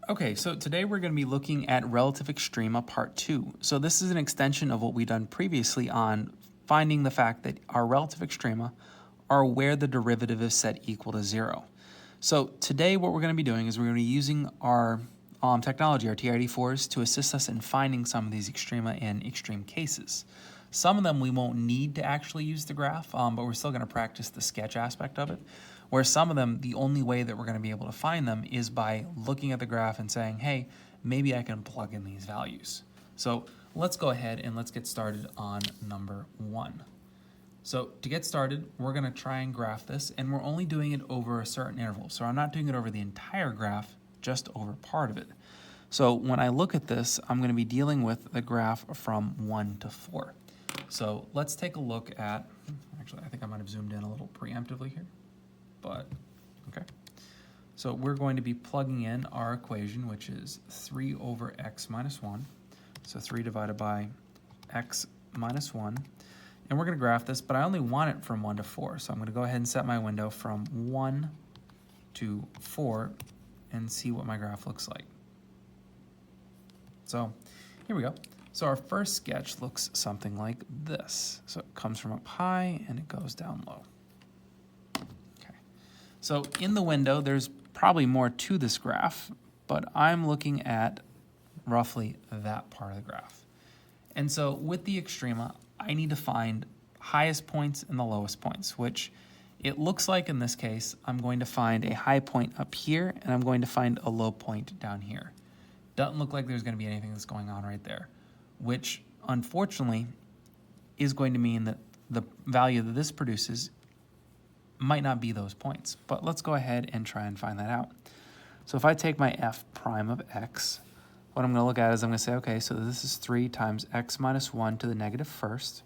Okay, so today we're going to be looking at relative extrema part 2. So this is an extension of what we've done previously on finding the fact that our relative extrema are where the derivative is set equal to 0. So today what we're going to be doing is we're going to be using our technology, our TRD4s, to assist us in finding some of these extrema in extreme cases. Some of them we won't need to actually use the graph, but we're still going to practice the sketch aspect of it. Where some of them, the only way that we're going to be able to find them is by looking at the graph and saying, hey, maybe I can plug in these values. So let's go ahead and let's get started on number 1. So to get started, we're going to try and graph this, and we're only doing it over a certain interval. So I'm not doing it over the entire graph, just over part of it. So when I look at this, I'm going to be dealing with the graph from 1 to 4. So let's take a look at, actually, I think I might have zoomed in a little preemptively here, but okay. So we're going to be plugging in our equation, which is 3 over x minus 1. So 3 divided by x minus 1. And we're going to graph this, but I only want it from 1 to 4. So I'm going to go ahead and set my window from 1 to 4 and see what my graph looks like. So here we go. So our first sketch looks something like this. So it comes from up high and it goes down low. Okay. So in the window, there's probably more to this graph, but I'm looking at roughly that part of the graph. And so with the extrema, I need to find highest points and the lowest points, which it looks like in this case, I'm going to find a high point up here and I'm going to find a low point down here. Doesn't look like there's going to be anything that's going on right there, which unfortunately is going to mean that the value that this produces might not be those points. But let's go ahead and try and find that out. So if I take my f prime of x, what I'm going to look at is I'm going to say, okay, so this is 3 times x minus 1 to the negative first,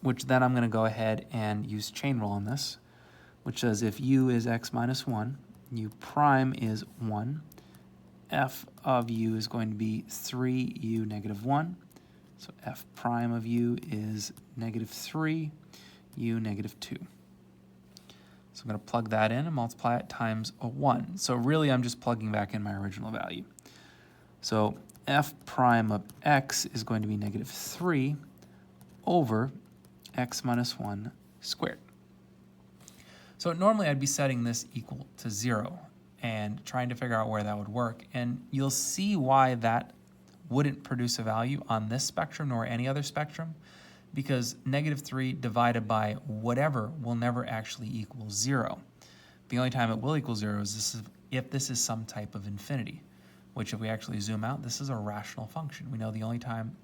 which then I'm going to go ahead and use chain rule on this, which says if u is x minus 1, u prime is 1, f of u is going to be 3u negative 1. So f prime of u is negative 3, u negative 2. So I'm going to plug that in and multiply it times a 1. So really I'm just plugging back in my original value. So f prime of x is going to be negative 3 over x minus 1 squared. So normally I'd be setting this equal to 0 and trying to figure out where that would work. And you'll see why that wouldn't produce a value on this spectrum nor any other spectrum, because negative 3 divided by whatever will never actually equal 0. The only time it will equal 0 is if this is some type of infinity, which if we actually zoom out, this is a rational function. We know the only time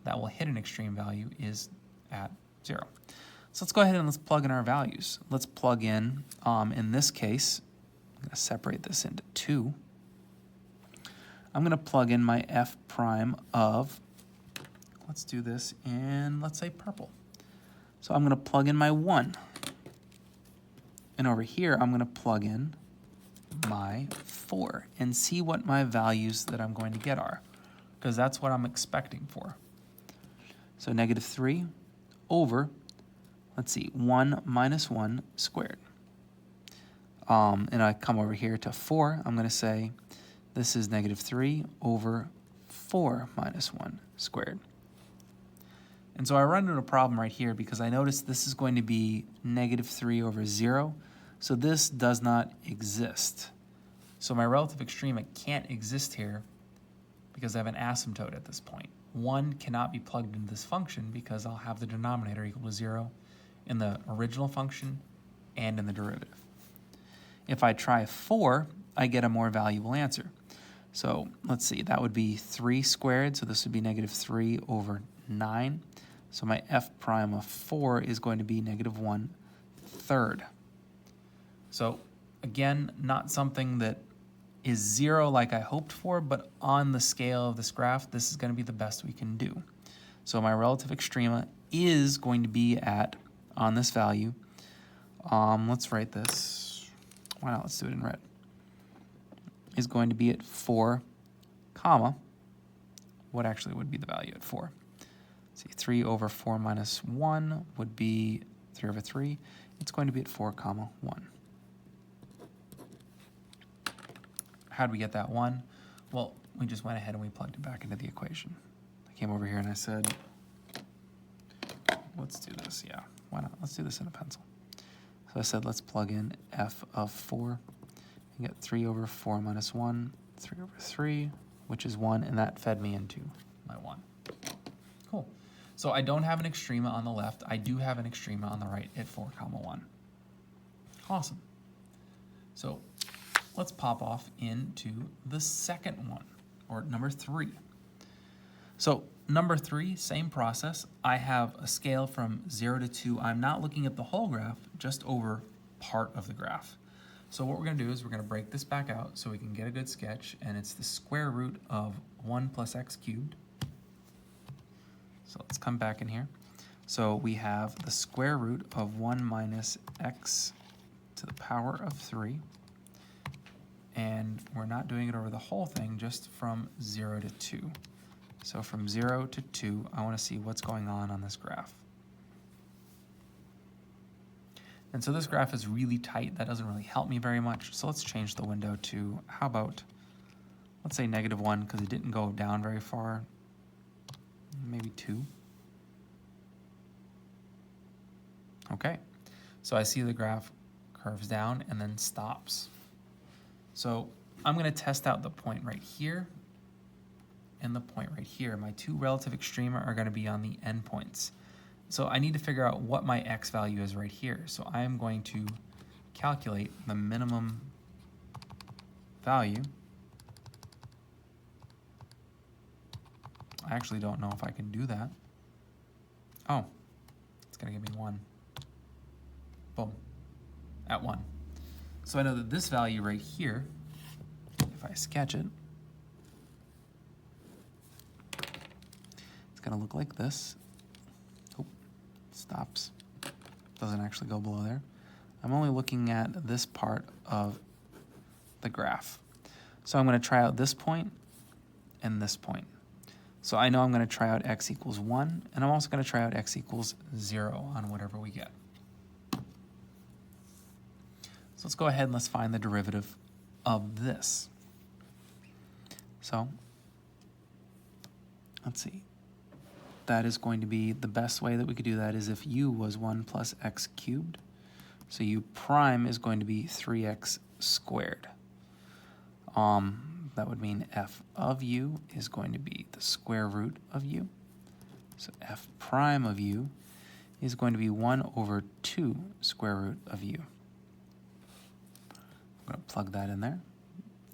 that will hit an extreme value is at 0. So let's go ahead and let's plug in our values. Let's plug in this case, I'm going to separate this into 2. I'm going to plug in my f prime of, let's do this in, let's say, purple. So I'm going to plug in my 1. And over here, I'm going to plug in my 4 and see what my values that I'm going to get are, because that's what I'm expecting for. So negative 3 over, let's see, 1 minus 1 squared. And I come over here to 4. I'm going to say this is negative 3 over 4 minus 1 squared. And so I run into a problem right here because I notice this is going to be negative 3 over 0. So this does not exist. So my relative extrema can't exist here because I have an asymptote at this point. 1 cannot be plugged into this function because I'll have the denominator equal to 0 in the original function and in the derivative. If I try 4, I get a more valuable answer. So let's see, that would be 3 squared, so this would be negative 3 over 9. So my f prime of 4 is going to be negative 1/3. So again, not something that is 0 like I hoped for, but on the scale of this graph, this is going to be the best we can do. So my relative extrema is going to be at, on this value, let's write this. Why not? Let's do it in red. Is going to be at 4, comma, what actually would be the value at 4? Let's see, 3 over 4 minus 1 would be 3 over 3. It's going to be at 4, comma 1. how did we get that 1? Well, we just went ahead and we plugged it back into the equation. I came over here and I said, let's do this. Yeah, why not? Let's do this in a pencil. So I said, let's plug in f of 4 and get 3 over 4 minus 1, 3 over 3, which is 1, and that fed me into my 1. Cool. So I don't have an extrema on the left. I do have an extrema on the right at 4, 1. Awesome. So let's pop off into the second one, or number 3. So number 3, same process. I have a scale from 0 to 2. I'm not looking at the whole graph, just over part of the graph. So what we're going to do is we're going to break this back out so we can get a good sketch, and it's the square root of 1 plus x cubed. So let's come back in here. So we have the square root of 1 minus x to the power of 3. And we're not doing it over the whole thing, just from 0 to 2. So from 0 to 2, I want to see what's going on this graph. And so this graph is really tight. That doesn't really help me very much. So let's change the window to, how about, let's say -1, because it didn't go down very far. Maybe 2. Okay, so I see the graph curves down and then stops. So I'm going to test out the point right here and the point right here. My 2 relative extrema are going to be on the endpoints. So I need to figure out what my x value is right here. So I'm going to calculate the minimum value. I actually don't know if I can do that. Oh, it's going to give me 1. Boom, at 1. So I know that this value right here, if I sketch it, it's going to look like this. Oh, stops. Doesn't actually go below there. I'm only looking at this part of the graph. So I'm going to try out this point and this point. So I know I'm going to try out x equals 1, and I'm also going to try out x equals 0 on whatever we get. So let's go ahead and let's find the derivative of this. So let's see. That is going to be, the best way that we could do that is if u was 1 plus x cubed. So u prime is going to be 3x squared. That would mean f of u is going to be the square root of u. So f prime of u is going to be 1 over 2 square root of u. I'm going to plug that in there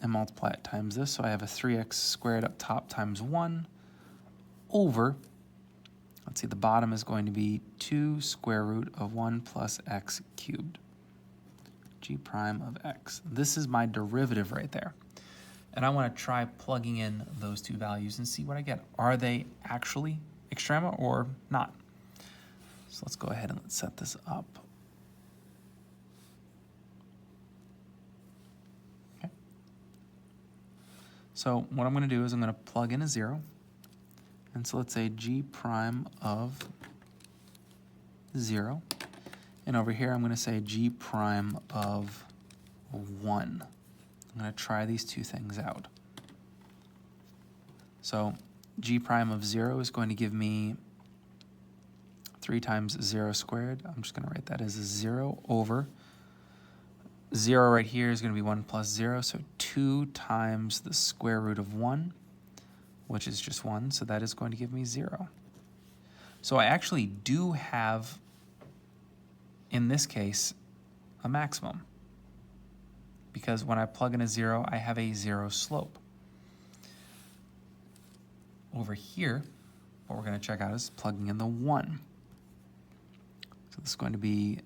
and multiply it times this. So I have a 3x squared up top times 1 over, let's see, the bottom is going to be 2 square root of 1 plus x cubed, g prime of x. This is my derivative right there. And I want to try plugging in those 2 values and see what I get. Are they actually extrema or not? So let's go ahead and let's set this up. Okay. So what I'm going to do is I'm going to plug in a 0. And so let's say g prime of 0. And over here I'm going to say g prime of 1. I'm going to try these 2 things out. So g prime of 0 is going to give me 3 times 0 squared. I'm just going to write that as a 0 over 0 right here is going to be 1 plus 0. So 2 times the square root of 1, which is just 1. So that is going to give me 0. So I actually do have, in this case, a maximum. Because when I plug in a 0, I have a 0 slope. Over here, what we're going to check out is plugging in the 1. So this is going to be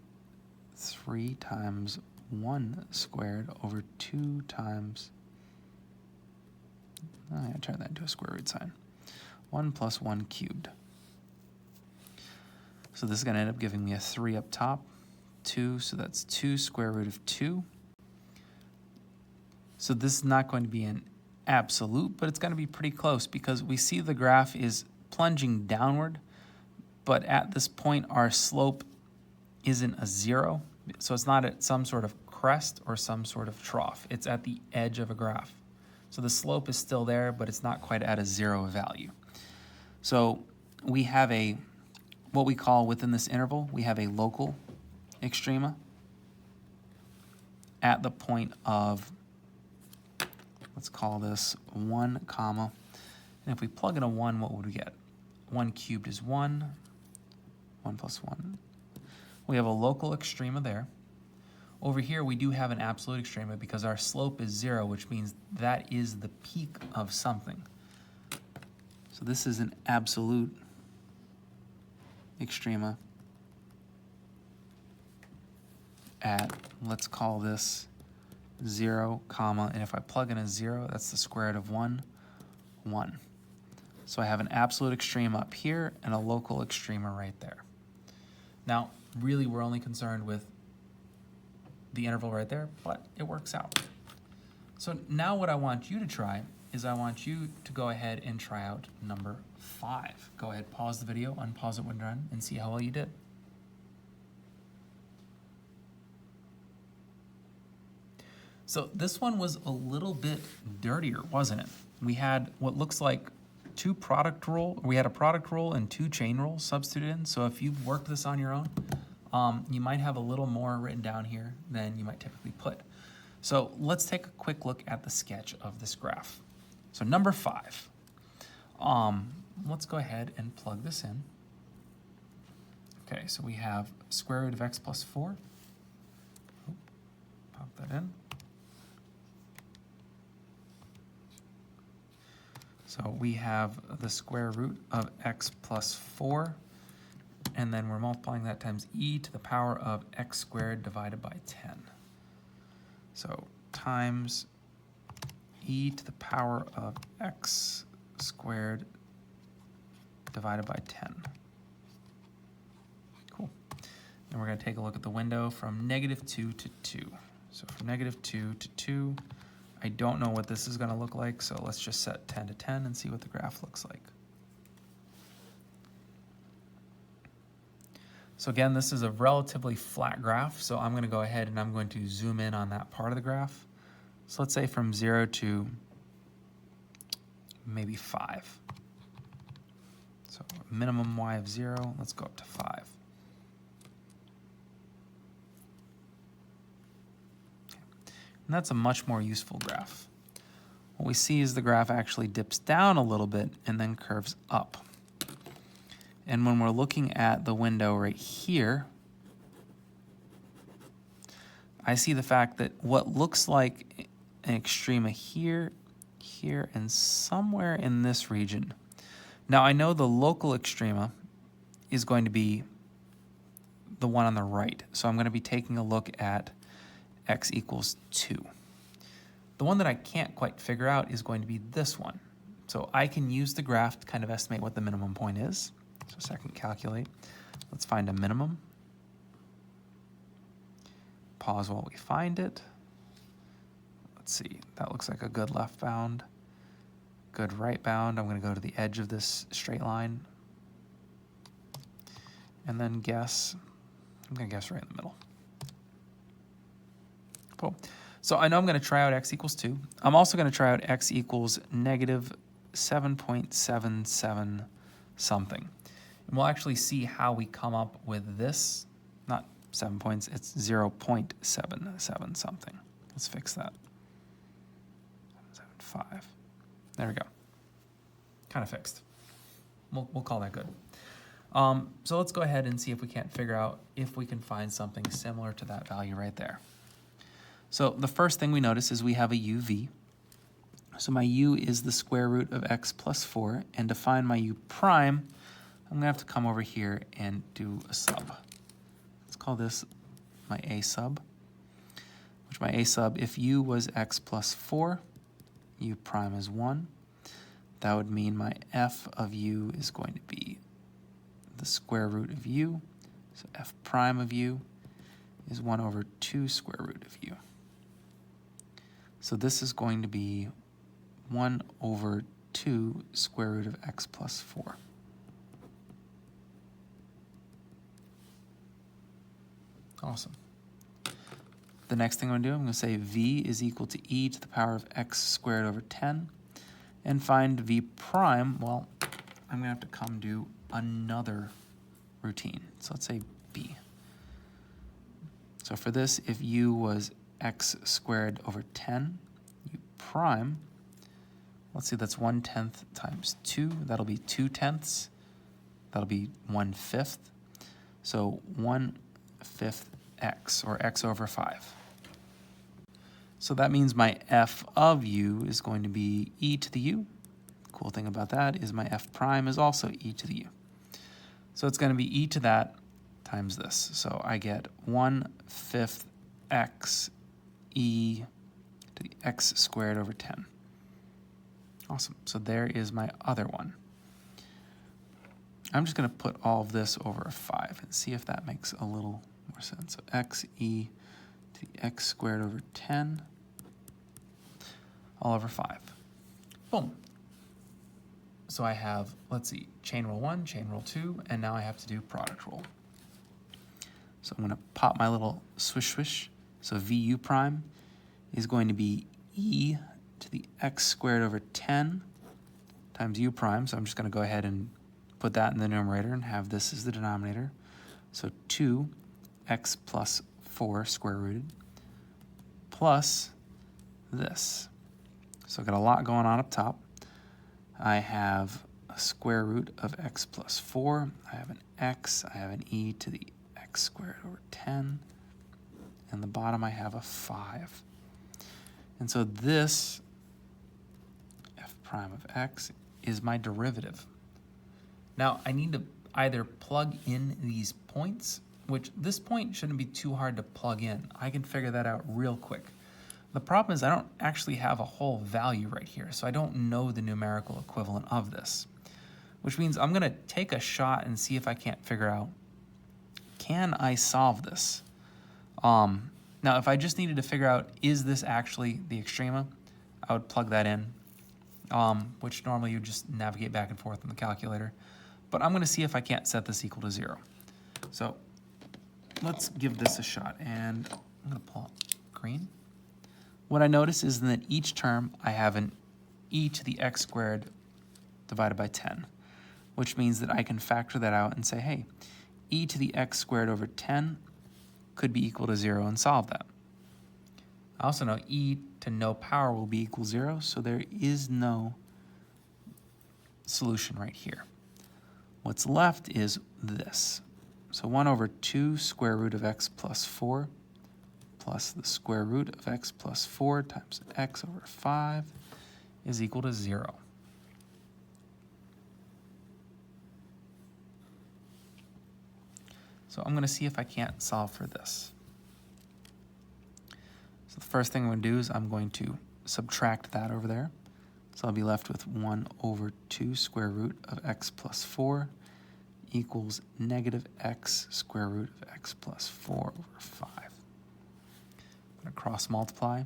3 times 1 squared over 2 times, I'm going to turn that into a square root sign, 1 plus 1 cubed. So this is going to end up giving me a 3 up top, 2, so that's 2 square root of 2. So this is not going to be an absolute, but it's going to be pretty close because we see the graph is plunging downward, but at this point our slope isn't a 0. So it's not at some sort of crest or some sort of trough. It's at the edge of a graph. So the slope is still there, but it's not quite at a 0 value. So we have what we call within this interval, we have a local extrema at the point of, let's call this 1 comma, and if we plug in a 1, what would we get? 1 cubed is 1, 1 plus 1. We have a local extrema there. Over here, we do have an absolute extrema because our slope is 0, which means that is the peak of something. So this is an absolute extrema at, let's call this 0, comma, and if I plug in a 0, that's the square root of 1, 1. So I have an absolute extrema up here and a local extrema right there. Now, really, we're only concerned with the interval right there, but it works out. So now what I want you to try is I want you to go ahead and try out number 5. Go ahead, pause the video, unpause it when done, and see how well you did. So this one was a little bit dirtier, wasn't it? We had what looks like we had a product rule and 2 chain rules substituted in. So if you've worked this on your own, you might have a little more written down here than you might typically put. So let's take a quick look at the sketch of this graph. So number 5, let's go ahead and plug this in. Okay, so we have square root of x plus 4. Pop that in. So we have the square root of x plus 4, and then we're multiplying that times e to the power of x squared divided by 10. So times e to the power of x squared divided by 10. Cool. And we're going to take a look at the window from -2 to 2. So from -2 to 2, I don't know what this is going to look like, so let's just set 10 to 10 and see what the graph looks like. So again, this is a relatively flat graph, so I'm going to go ahead and I'm going to zoom in on that part of the graph. So let's say from 0 to maybe 5. So minimum y of 0, let's go up to 5. And that's a much more useful graph. What we see is the graph actually dips down a little bit and then curves up. And when we're looking at the window right here, I see the fact that what looks like an extrema here, here, and somewhere in this region. Now I know the local extrema is going to be the one on the right, so I'm going to be taking a look at x equals 2. The one that I can't quite figure out is going to be this one. So I can use the graph to kind of estimate what the minimum point is. So second, calculate. Let's find a minimum. Pause while we find it. Let's see, that looks like a good left bound, good right bound. I'm going to go to the edge of this straight line and then guess. I'm going to guess right in the middle. Cool. So I know I'm going to try out x equals 2. I'm also going to try out x equals negative 7.77 something. And we'll actually see how we come up with this. Not 7 points, it's 0.77 something. Let's fix that. 7.75. There we go. Kind of fixed. We'll call that good. So let's go ahead and see if we can't figure out if we can find something similar to that value right there. So the first thing we notice is we have a uv. So my u is the square root of x plus 4, and to find my u prime, I'm going to have to come over here and do a sub. Let's call this my a sub, which my a sub, if u was x plus 4, u prime is 1. That would mean my f of u is going to be the square root of u. So f prime of u is 1 over 2 square root of u. So this is going to be 1 over 2 square root of x plus 4. Awesome. the next thing I'm gonna do, I'm gonna say v is equal to e to the power of x squared over 10, and find v prime. Well, I'm gonna have to come do another routine. So let's say b. So for this, if u was x squared over 10, u prime, let's see, that's 1/10 times 2. That'll be 2/10. That'll be 1/5. So 1/5 x, or x over 5. So that means my f of u is going to be e to the u. Cool thing about that is my f prime is also e to the u. So it's going to be e to that times this. So I get 1/5 x e to the x squared over 10. Awesome. So there is my other one. I'm just going to put all of this over a 5 and see if that makes a little more sense. So x e to the x squared over 10 all over 5. Boom. So I have, let's see, chain rule 1, chain rule 2, and now I have to do product rule. So I'm going to pop my little swish swish. So vu prime is going to be e to the x squared over 10 times u prime. So I'm just going to go ahead and put that in the numerator and have this as the denominator. So 2x plus 4 square rooted plus this. So I've got a lot going on up top. I have a square root of x plus 4. I have an x. I have an e to the x squared over 10. And the bottom I have a 5. And so this f prime of x is my derivative. Now I need to either plug in these points, which this point shouldn't be too hard to plug in. I can figure that out real quick. The problem is I don't actually have a whole value right here, so I don't know the numerical equivalent of this, which means I'm gonna take a shot and see if I can't figure out, can I solve this? Now, if I just needed to figure out, is this actually the extrema, I would plug that in, which normally you just navigate back and forth in the calculator. But I'm gonna see if I can't set this equal to 0. So let's give this a shot, and I'm gonna pull up green. What I notice is that each term I have an e to the x squared divided by 10, which means that I can factor that out and say, hey, e to the x squared over 10 could be equal to 0 and solve that. I also know e to no power will be equal 0, so there is no solution right here. What's left is this. So 1 over 2 square root of x plus 4 plus the square root of x plus 4 times x over 5 is equal to 0. So I'm going to see if I can't solve for this. So the first thing I'm going to do is I'm going to subtract that over there. So I'll be left with 1 over 2 square root of x plus 4 equals negative x square root of x plus 4 over 5. I'm going to cross multiply.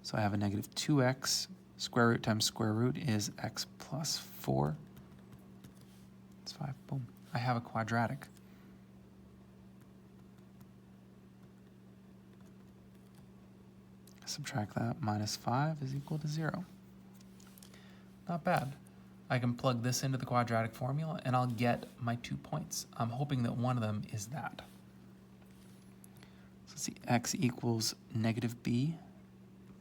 So I have a negative 2x. Square root times square root is x plus 4. That's 5. Boom. I have a quadratic. Subtract that, minus 5 is equal to 0. Not bad. I can plug this into the quadratic formula and I'll get my 2 points. I'm hoping that one of them is that. So let's see, x equals negative b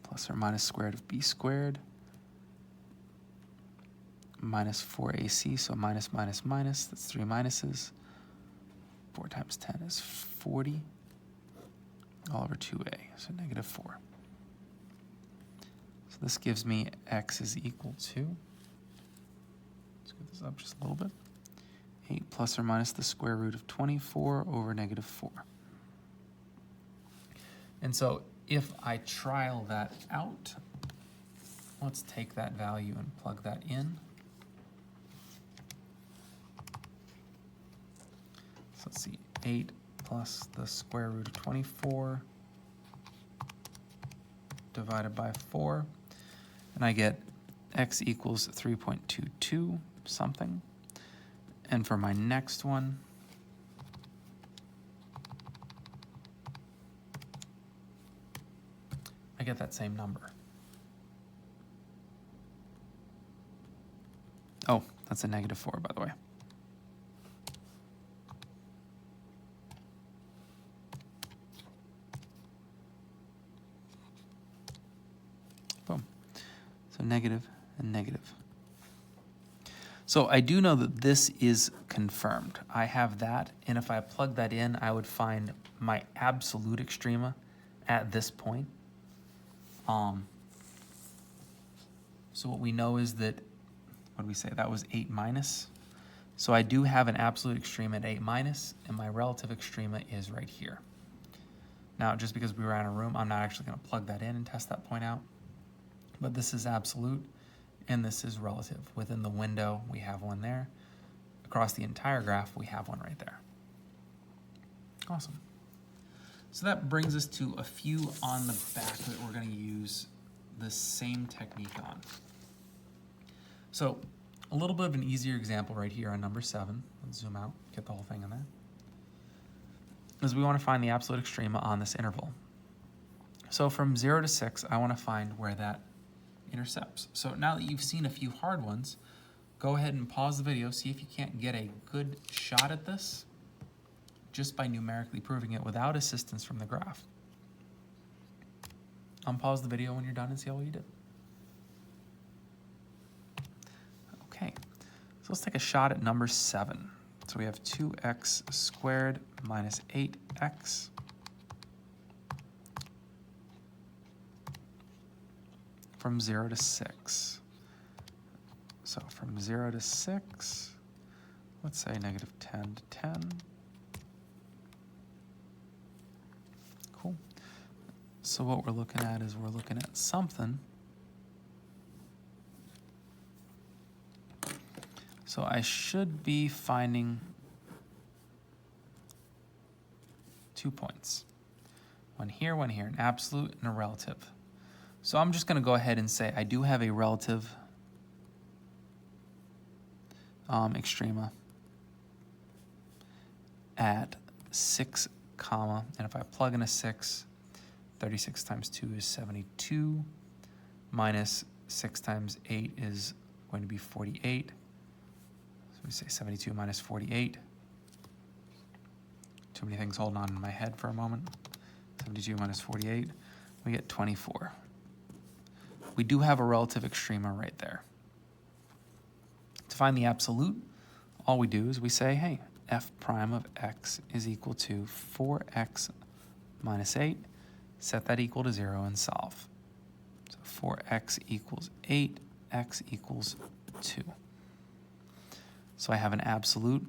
plus or minus square root of b squared minus 4ac, so minus minus minus, that's 3 minuses. 4 times 10 is 40 all over 2a, so negative 4. So this gives me x is equal to, let's get this up just a little bit, 8 plus or minus the square root of 24 over negative 4. And so if I trial that out, let's take that value and plug that in. So let's see, 8 plus the square root of 24 divided by 4. And I get x equals 3.22 something. And for my next one, I get that same number. Oh, that's a -4, by the way. Boom. So negative and negative. So I do know that this is confirmed. I have that, and if I plug that in, I would find my absolute extrema at this point. So what we know is that, what did we say? That was 8 minus. So I do have an absolute extrema at 8 minus, and my relative extrema is right here. Now, just because we were in a room, I'm not actually going to plug that in and test that point out. But this is absolute, and this is relative. Within the window, we have one there. Across the entire graph, we have one right there. Awesome. So that brings us to a few on the back that we're going to use the same technique on. So a little bit of an easier example right here on number 7. Let's zoom out, get the whole thing in there. Is we want to find the absolute extrema on this interval. So from 0 to 6, I want to find where that intercepts. So now that you've seen a few hard ones, go ahead and pause the video, see if you can't get a good shot at this just by numerically proving it without assistance from the graph. Unpause the video when you're done and see how well you did. Okay, so let's take a shot at number 7. So we have 2x squared minus 8x from 0 to 6. So from 0 to 6, let's say -10 to 10. Cool. So what we're looking at is we're looking at something. So I should be finding 2 points. One here, an absolute and a relative. So I'm just going to go ahead and say I do have a relative extrema at 6, comma, and if I plug in a 6, 36 times 2 is 72, minus 6 times 8 is going to be 48. So we say 72 minus 48. Too many things holding on in my head for a moment. 72 minus 48, we get 24. We do have a relative extrema right there. To find the absolute, all we do is we say, hey, f prime of x is equal to 4x minus 8. Set that equal to 0 and solve. So 4x equals 8, x equals 2. So I have an absolute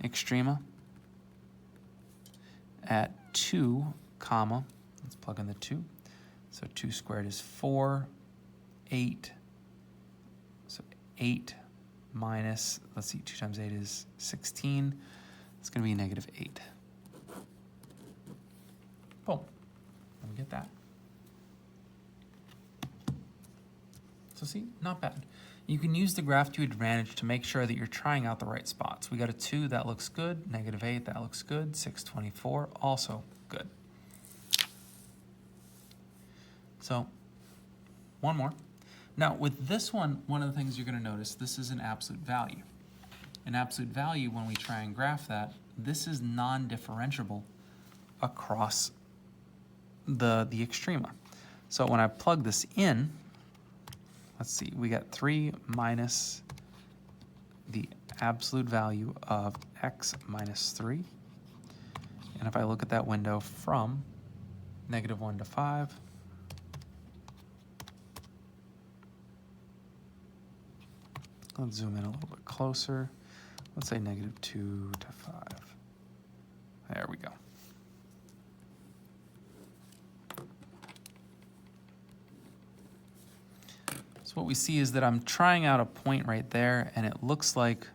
extrema at 2, comma, let's plug in the 2. So 2 squared is 4, 8. So 8 minus, let's see, 2 times 8 is 16. It's going to be -8. Boom. Let me get that. So see, not bad. You can use the graph to your advantage to make sure that you're trying out the right spots. We got a 2, that looks good. -8, that looks good. 624, also good. So, one more. Now, with this one of the things you're going to notice, this is an absolute value. An absolute value, when we try and graph that, this is non-differentiable across the extrema. So when I plug this in, let's see, we got 3 minus the absolute value of x minus 3. And if I look at that window from -1 to 5, let's zoom in a little bit closer. Let's say -2 to 5. There we go. So what we see is that I'm trying out a point right there, and it looks like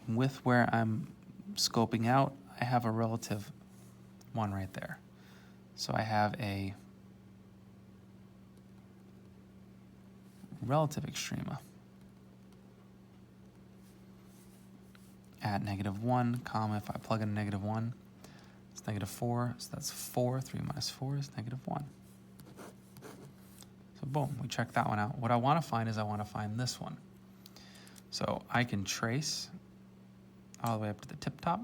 with where I'm scoping out, I have a relative one right there. So I have a relative extrema at -1, comma, if I plug in a -1, It's -4, so that's 4. 3 minus 4 is -1. So boom, we check that one out. What I want to find is I want to find this one. So I can trace all the way up to the tip top.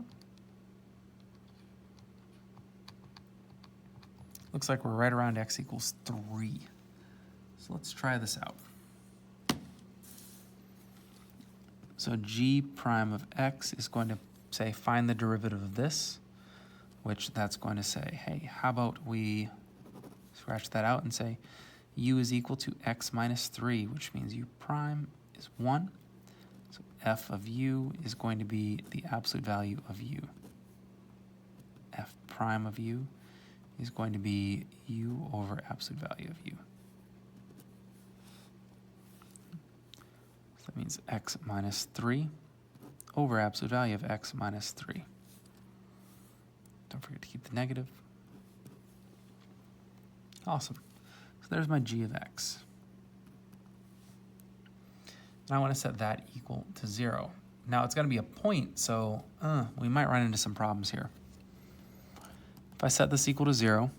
Looks like we're right around x equals 3. So let's try this out. So g prime of x is going to say find the derivative of this, which that's going to say, hey, how about we scratch that out and say u is equal to x minus 3, which means u prime is 1. So f of u is going to be the absolute value of u. F prime of u is going to be u over absolute value of u. So that means x minus 3 over absolute value of x minus 3. Don't forget to keep the negative. Awesome. So there's my g of x. And I want to set that equal to 0. Now it's going to be a point, so we might run into some problems here. If I set this equal to 0,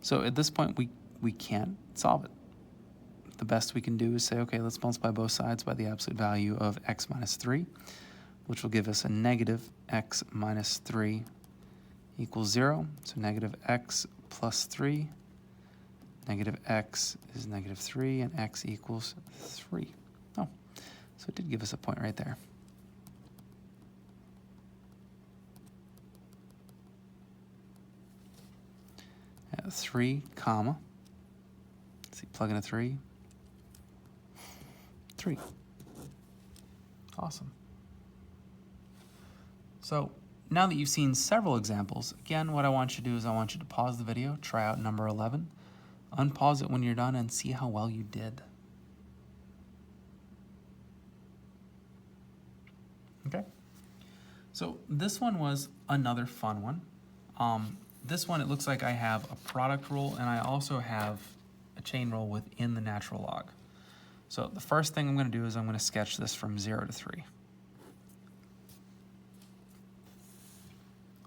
so at this point we can't solve it. The best we can do is say, okay, let's multiply both sides by the absolute value of x minus 3, which will give us a negative x minus 3 equals 0. So negative x plus 3, negative x is negative 3, and x equals 3. Oh, so it did give us a point right there. 3, comma, let's see, plug in a 3, 3. Awesome. So now that you've seen several examples, again, what I want you to do is I want you to pause the video, try out number 11, unpause it when you're done, and see how well you did. Okay? So this one was another fun one. This one, it looks like I have a product rule, and I also have a chain rule within the natural log. So the first thing I'm going to do is I'm going to sketch this from 0 to 3.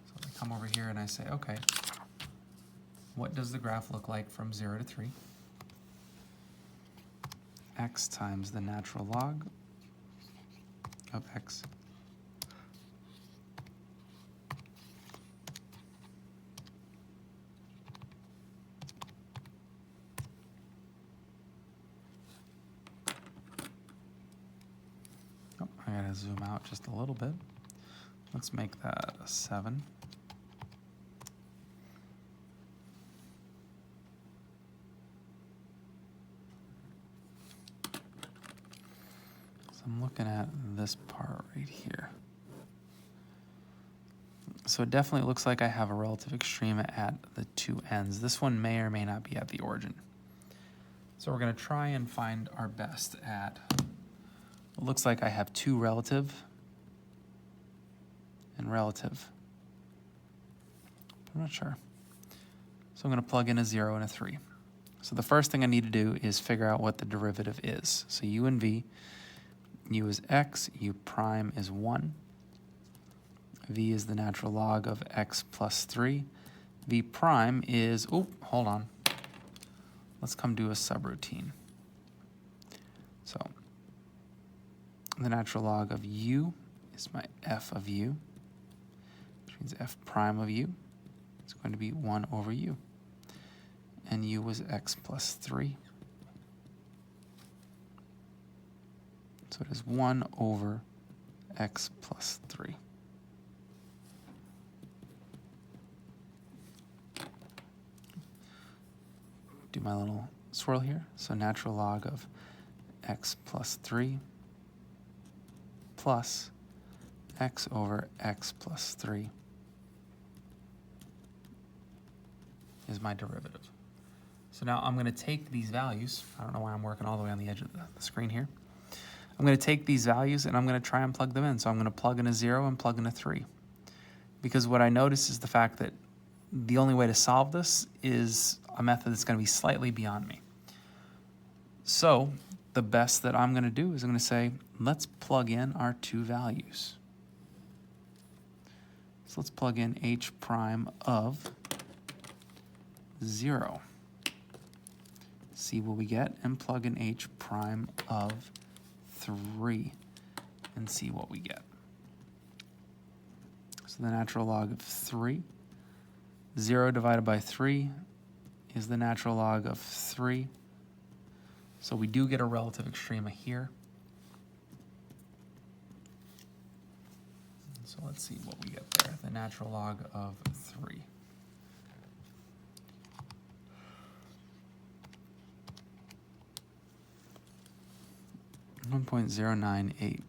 So I come over here and I say, okay, what does the graph look like from 0 to 3? X times the natural log of x. I gotta zoom out just a little bit. Let's make that a 7. So I'm looking at this part right here. So it definitely looks like I have a relative extrema at the two ends. This one may or may not be at the origin. So we're going to try and find our best at, it looks like I have 2 relative and relative. I'm not sure. So I'm going to plug in a 0 and a 3. So the first thing I need to do is figure out what the derivative is. So u and v, u is x, u prime is 1. V is the natural log of x plus 3. V prime is, oh, hold on. Let's come do a subroutine. So the natural log of u is my f of u, which means f prime of u is going to be 1 over u. And u was x plus 3. So it is 1 over x plus 3. Do my little swirl here. So natural log of x plus 3 plus x over x plus 3 is my derivative. So now I'm going to take these values. I don't know why I'm working all the way on the edge of the screen here. I'm going to take these values and I'm going to try and plug them in. So I'm going to plug in a 0 and plug in a 3. Because what I notice is the fact that the only way to solve this is a method that's going to be slightly beyond me. So the best that I'm going to do is I'm going to say, let's plug in our two values. So let's plug in h prime of 0. See what we get, and plug in h prime of 3 and see what we get. So the natural log of 3, 0 divided by 3 is the natural log of 3. So we do get a relative extrema here. So let's see what we get there. The natural log of 3. .098.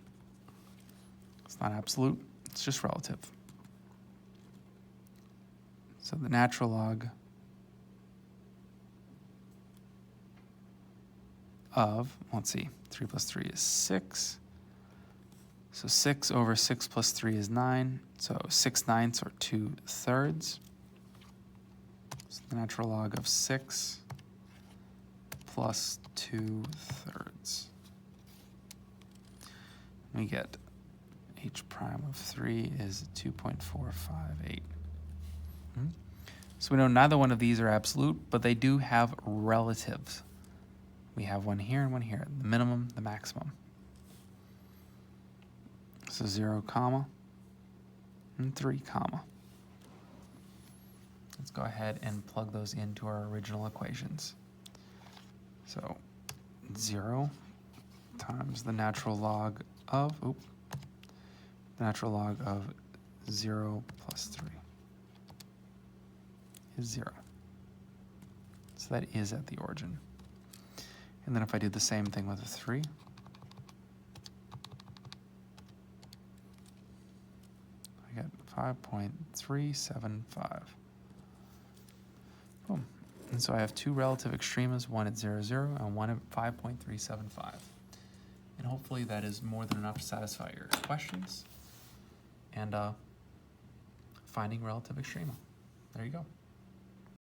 It's not absolute, it's just relative. So the natural log of, let's see, 3 plus 3 is 6. So 6 over 6 plus 3 is 9. So 6/9 or 2/3. So the natural log of 6 plus 2/3. We get h prime of 3 is 2.458. So we know neither one of these are absolute, but they do have relatives. We have one here and one here, the minimum, the maximum. So 0, comma, and 3, comma. Let's go ahead and plug those into our original equations. So 0 times the natural log of, the natural log of 0 plus 3 is 0. So that is at the origin. And then if I do the same thing with a 3, I get 5.375. Boom. And so I have two relative extremas, one at 0, 0, and one at 5.375. And hopefully that is more than enough to satisfy your questions and finding relative extrema. There you go.